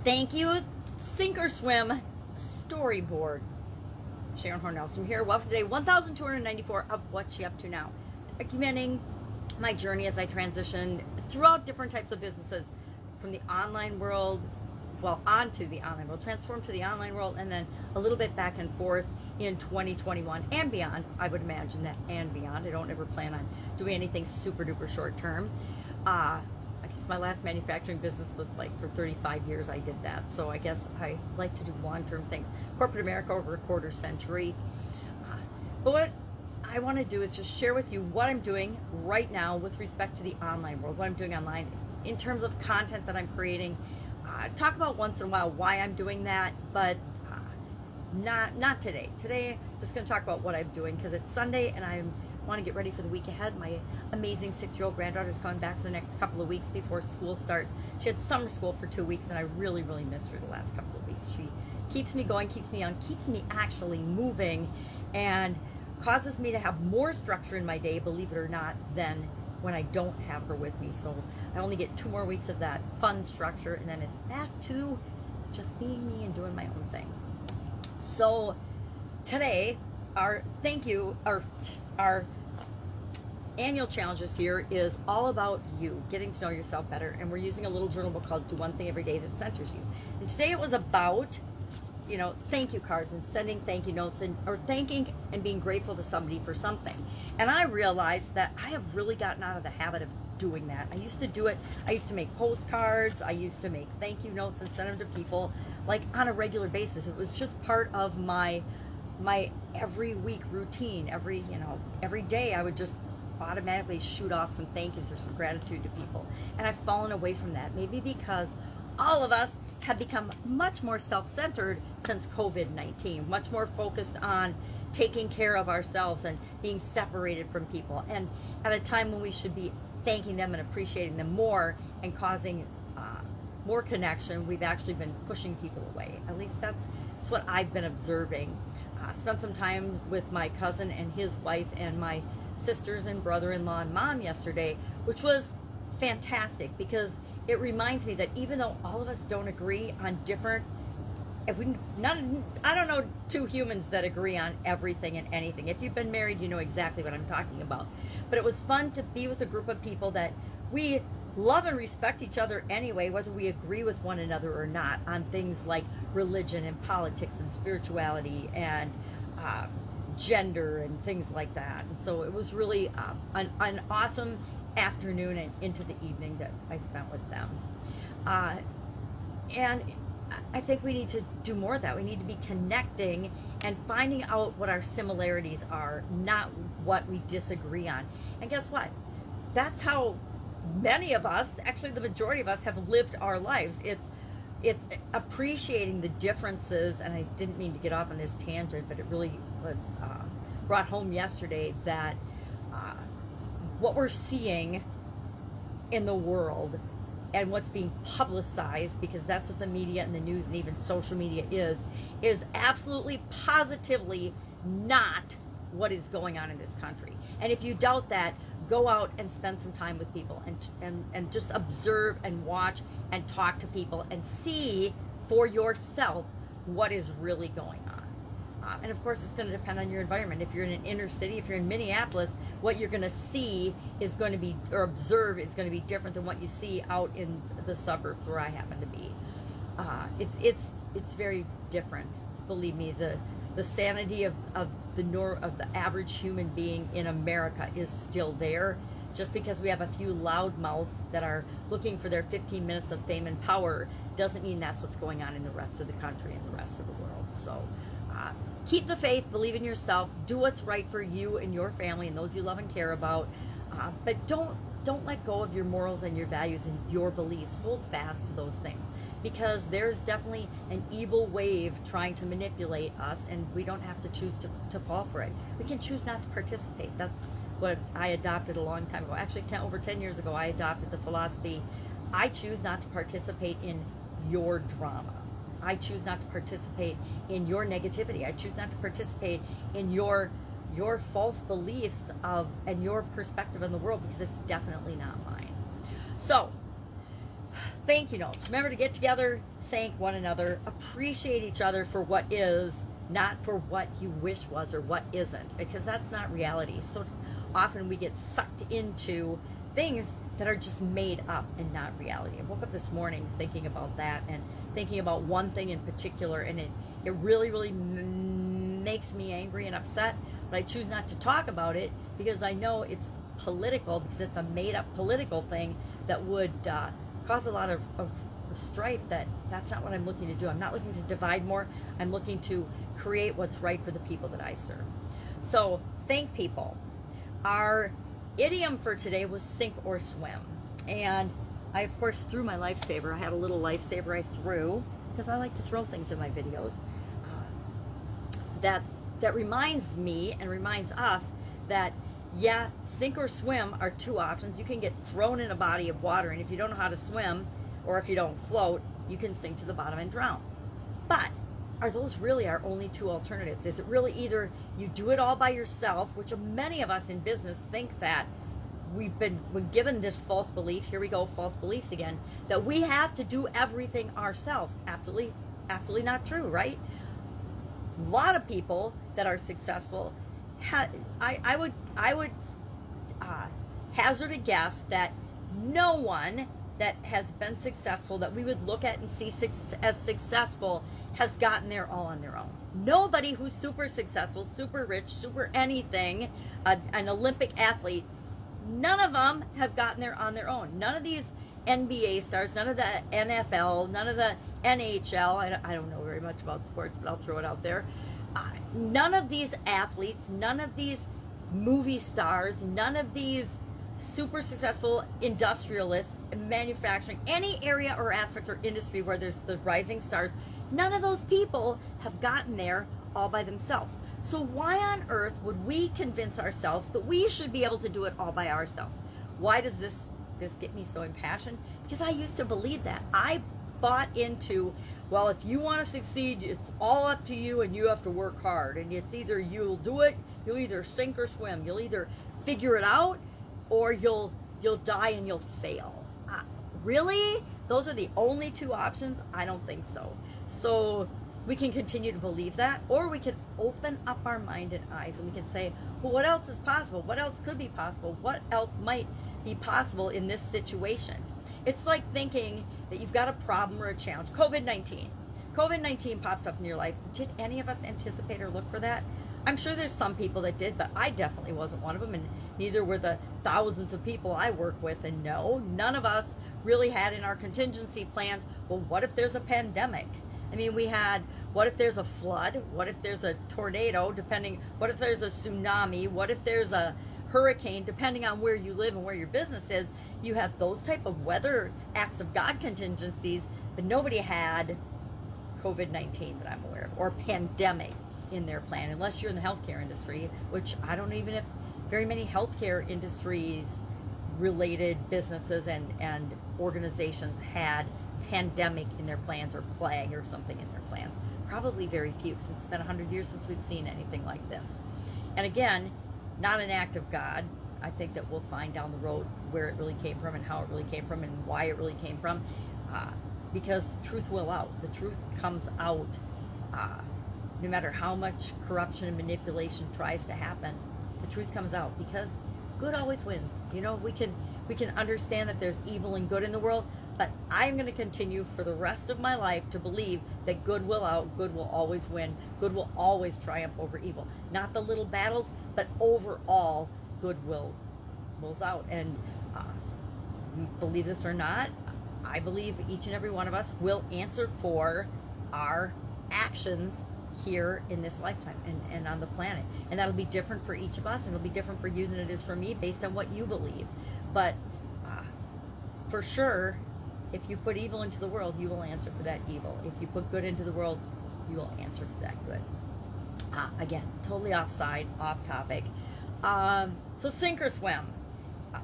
Thank you, Sink or Swim Storyboard. Sharon Horne-Ellstrom here. Welcome to day 1294 of What's She Up To Now, documenting my journey as I transitioned throughout different types of businesses from the online world, onto the online world, transformed to the online world, and then a little bit back and forth in 2021 and beyond. I would imagine that and beyond. I don't ever plan on doing anything super duper short term. I guess my last manufacturing business was like for 35 years I did that. So I guess I like to do long-term things. Corporate America over a quarter century. But what I want to do is just share with you what I'm doing right now with respect to the online world, what I'm doing online in terms of content that I'm creating. Talk about once in a while why I'm doing that, but not today. Today, just going to talk about what I'm doing because it's Sunday and I want to get ready for the week ahead. My amazing 6-year-old granddaughter is coming back for the next couple of weeks before school starts. She had summer school for 2 weeks and I really, really missed her the last couple of weeks. She keeps me going, keeps me young, keeps me actually moving, and causes me to have more structure in my day, believe it or not, than when I don't have her with me. So I only get 2 more weeks of that fun structure, and then it's back to just being me and doing my own thing. So today, our annual challenge this year is all about you, getting to know yourself better, and we're using a little journal book called Do One Thing Every Day that centers you. And today it was about, thank you cards and sending thank you notes or thanking and being grateful to somebody for something. And I realized that I have really gotten out of the habit of doing that. I used to do it. I used to make postcards. I used to make thank you notes and send them to people like on a regular basis. It was just part of my every week routine. Every day I would just automatically shoot off some thank yous or some gratitude to people. And I've fallen away from that, maybe because all of us have become much more self-centered since COVID-19, much more focused on taking care of ourselves and being separated from people. And at a time when we should be thanking them and appreciating them more and causing more connection, we've actually been pushing people away. At least that's what I've been observing. Spent some time with my cousin and his wife and my sisters and brother-in-law and mom yesterday, which was fantastic because it reminds me that even though all of us don't agree on I don't know 2 humans that agree on everything and anything. If you've been married, you know exactly what I'm talking about. But it was fun to be with a group of people that we love and respect each other anyway, whether we agree with one another or not on things like religion and politics and spirituality and gender and things like that. And so it was really an awesome afternoon and into the evening that I spent with them. And I think we need to do more of that. We need to be connecting and finding out what our similarities are, not what we disagree on. And guess what? That's how many of us, actually the majority of us, have lived our lives. It's appreciating the differences, and I didn't mean to get off on this tangent, but it really was brought home yesterday that what we're seeing in the world and what's being publicized, because that's what the media and the news and even social media is absolutely positively not what is going on in this country. And if you doubt that, go out and spend some time with people and just observe and watch and talk to people and see for yourself what is really going on. And of course, it's going to depend on your environment. If you're in an inner city, if you're in Minneapolis, what you're going to see is going to be, or observe, is going to be different than what you see out in the suburbs where I happen to be. It's very different. Believe me, the sanity of the average human being in America is still there. Just because we have a few loud mouths that are looking for their 15 minutes of fame and power doesn't mean that's what's going on in the rest of the country and the rest of the world. So keep the faith, believe in yourself, do what's right for you and your family and those you love and care about. But don't let go of your morals and your values and your beliefs. Hold fast to those things, because there's definitely an evil wave trying to manipulate us, and we don't have to choose to fall for it. We can choose not to participate. That's what I adopted a long time ago. Actually, over 10 years ago, I adopted the philosophy, I choose not to participate in your drama. I choose not to participate in your negativity. I choose not to participate in your false beliefs and your perspective on the world, because it's definitely not mine. So, thank you notes. Remember to get together, thank one another, appreciate each other for what is, not for what you wish was or what isn't, because that's not reality. So often we get sucked into things that are just made up and not reality. I woke up this morning thinking about that and thinking about one thing in particular, and it really, really makes me angry and upset, but I choose not to talk about it because I know it's political, because it's a made-up political thing that would cause a lot of strife. That's not what I'm looking to do. I'm not looking to divide more. I'm looking to create what's right for the people that I serve. So thank people. Our idiom for today was sink or swim, and I of course threw my lifesaver. I had a little lifesaver I threw because I like to throw things in my videos. That reminds me and reminds us that, yeah, sink or swim are two options. You can get thrown in a body of water, and if you don't know how to swim, or if you don't float, you can sink to the bottom and drown. But are those really our only two alternatives? Is it really either you do it all by yourself, which many of us in business think that we're given this false belief, here we go, false beliefs again, that we have to do everything ourselves. Absolutely not true, right? A lot of people that are successful, I would hazard a guess that no one that has been successful that we would look at and see as successful has gotten there all on their own. Nobody who's super successful, super rich, super anything, an Olympic athlete, none of them have gotten there on their own. None of these NBA stars, none of the NFL, none of the NHL, I don't know very much about sports, but I'll throw it out there. None of these athletes, none of these movie stars, none of these super successful industrialists, manufacturing, any area or aspect or industry where there's the rising stars, none of those people have gotten there all by themselves. So why on earth would we convince ourselves that we should be able to do it all by ourselves? Why does this get me so impassioned? Because I used to believe that. I bought into, well, if you want to succeed, it's all up to you and you have to work hard. And it's either you'll do it, you'll either sink or swim. You'll either figure it out or you'll die and you'll fail. Really? Those are the only two options? I don't think so. So we can continue to believe that, or we can open up our mind and eyes and we can say, well, what else is possible? What else could be possible? What else might be possible in this situation? It's like thinking that you've got a problem or a challenge. COVID-19. COVID-19 pops up in your life. Did any of us anticipate or look for that? I'm sure there's some people that did, but I definitely wasn't one of them, and neither were the thousands of people I work with. And no, none of us really had in our contingency plans, well, what if there's a pandemic? I mean, we had, what if there's a flood? What if there's a tornado, what if there's a tsunami? What if there's a hurricane, depending on where you live and where your business is? You have those type of weather acts of God contingencies, but nobody had COVID-19 that I'm aware of, or pandemic in their plan, unless you're in the healthcare industry, which I don't even have very many healthcare industries related businesses and organizations had pandemic in their plans, or plague or something in their plans. Probably very few, since it's been 100 years since we've seen anything like this. And again, not an act of God. I think that we'll find down the road where it really came from and how it really came from and why it really came from, because truth will out. The truth comes out no matter how much corruption and manipulation tries to happen. The truth comes out because good always wins. You know, we can understand that there's evil and good in the world, but I'm going to continue for the rest of my life to believe that good will out, good will always win, good will always triumph over evil. Not the little battles, but overall, good wills out. And believe this or not, I believe each and every one of us will answer for our actions here in this lifetime and on the planet. And that'll be different for each of us, and it'll be different for you than it is for me based on what you believe. But for sure, if you put evil into the world, you will answer for that evil. If you put good into the world, you will answer for that good. Again, totally off topic. So sink or swim.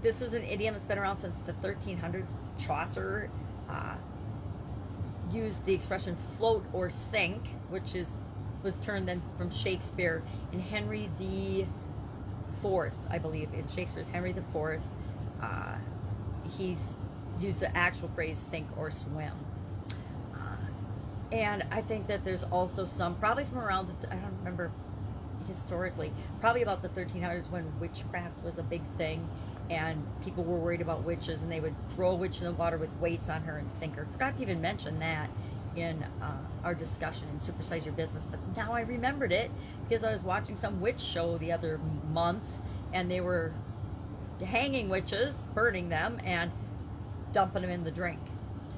This is an idiom that's been around since the 1300s. Chaucer used the expression float or sink, which was turned then from Shakespeare in Henry the Fourth, I believe. In Shakespeare's Henry the Fourth, he's used the actual phrase sink or swim. And I think that there's also some, probably from around, I don't remember historically, probably about the 1300s when witchcraft was a big thing and people were worried about witches and they would throw a witch in the water with weights on her and sink her. Forgot to even mention that in our discussion in Supersize Your Business, but now I remembered it because I was watching some witch show the other month and they were hanging witches, burning them, and dumping them in the drink.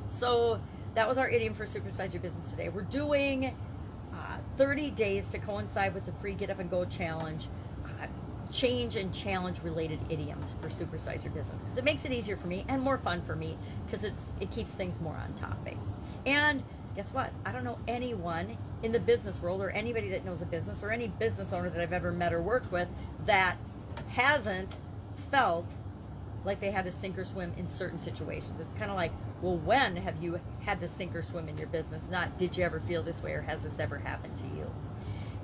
So that was our idiom for Supersize Your Business today. We're doing 30 days to coincide with the free Get Up and Go challenge, change and challenge related idioms for Supersize Your Business, because it makes it easier for me and more fun for me because it keeps things more on topic. And guess what? I don't know anyone in the business world or anybody that knows a business or any business owner that I've ever met or worked with that hasn't felt like they had to sink or swim in certain situations. It's kind of like, well, when have you had to sink or swim in your business? Not did you ever feel this way or has this ever happened to you?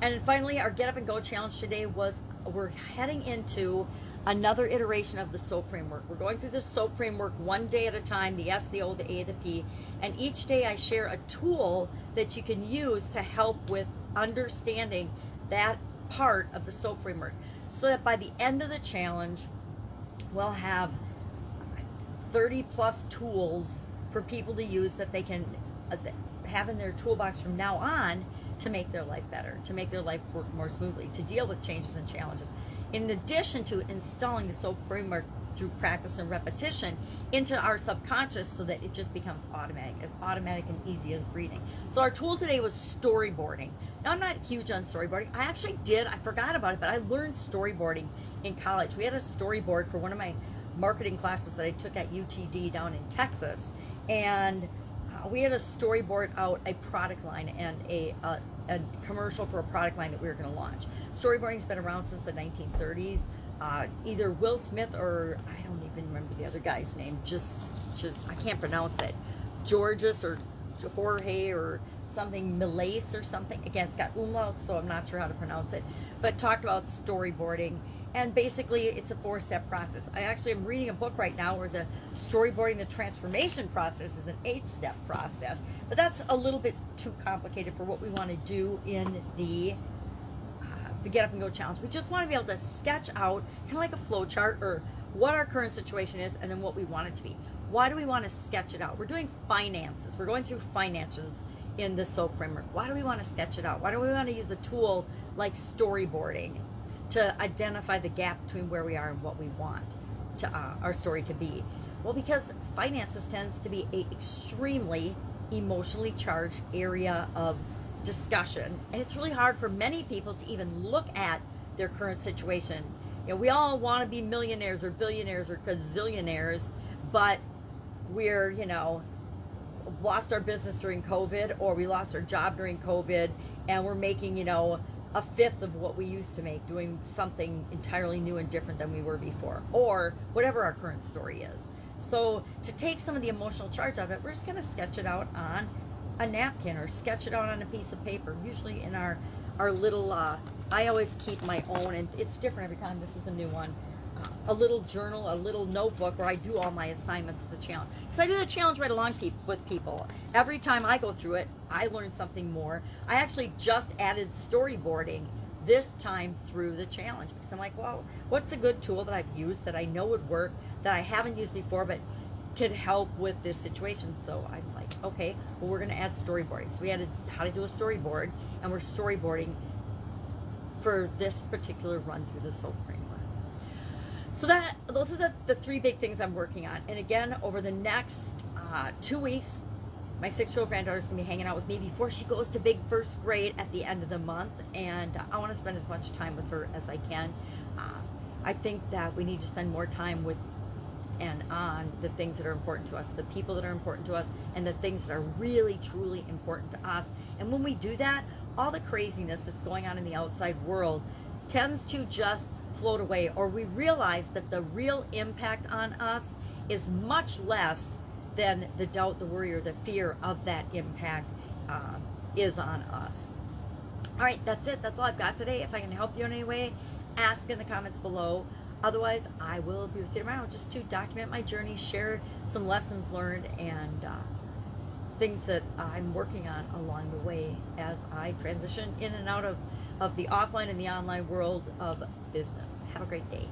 And finally, our Get Up and Go challenge today was we're heading into another iteration of the SOAP framework. We're going through the SOAP framework one day at a time, the S, the O, the A, the P. And each day I share a tool that you can use to help with understanding that part of the SOAP framework, so that by the end of the challenge, we'll have 30 plus tools for people to use that they can have in their toolbox from now on to make their life better, to make their life work more smoothly, to deal with changes and challenges. In addition to installing the SOAP framework through practice and repetition into our subconscious so that it just becomes automatic and easy as breathing. So our tool today was storyboarding. Now, I'm not huge on storyboarding. I forgot about it, but I learned storyboarding in college. We had a storyboard for one of my marketing classes that I took at UTD down in Texas, and we had a storyboard out a product line and a commercial for a product line that we were going to launch. Storyboarding's been around since the 1930s. Either Will Smith or I don't even remember the other guy's name. Just I can't pronounce it. Georges or Jorge or something, Millais or something. Again, it's got umlauts, so I'm not sure how to pronounce it. But talked about storyboarding. And basically, it's a 4-step process. I actually am reading a book right now where the storyboarding, the transformation process is an 8-step process. But that's a little bit too complicated for what we want to do in the Get Up and Go challenge. We just want to be able to sketch out kind of like a flow chart or what our current situation is and then what we want it to be. Why do we want to sketch it out? We're doing finances. We're going through finances in the SOAP framework. Why do we want to sketch it out? Why do we want to use a tool like storyboarding to identify the gap between where we are and what we want to our story to be? Well, because finances tends to be an extremely emotionally charged area of discussion, and it's really hard for many people to even look at their current situation. You know, we all want to be millionaires or billionaires or gazillionaires, but we're, lost our business during COVID, or we lost our job during COVID, and we're making, a fifth of what we used to make doing something entirely new and different than we were before, or whatever our current story is. So to take some of the emotional charge out of it, we're just going to sketch it out on a napkin or sketch it out on a piece of paper, usually in our little, I always keep my own, and it's different every time. This is a new one. A little journal, a little notebook where I do all my assignments of the challenge. So I do the challenge right along with people. Every time I go through it, I learn something more. I actually just added storyboarding this time through the challenge because I'm like, well, what's a good tool that I've used that I know would work, that I haven't used before, but could help with this situation? So I'm like, okay, well, we're going to add storyboarding. So we added how to do a storyboard, and we're storyboarding for this particular run through the SOAP framework. So those are the 3 big things I'm working on. And again, over the next 2 weeks, my 6-year-old granddaughter is going to be hanging out with me before she goes to big first grade at the end of the month. And I want to spend as much time with her as I can. I think that we need to spend more time with and on the things that are important to us, the people that are important to us, and the things that are really, truly important to us. And when we do that, all the craziness that's going on in the outside world tends to just float away, or we realize that the real impact on us is much less than the doubt, the worry, or the fear of that impact is on us. All right, that's it. That's all I've got today. If I can help you in any way, ask in the comments below. Otherwise, I will be with you tomorrow just to document my journey, share some lessons learned, and things that I'm working on along the way as I transition in and out of the offline and the online world of business. Have a great day.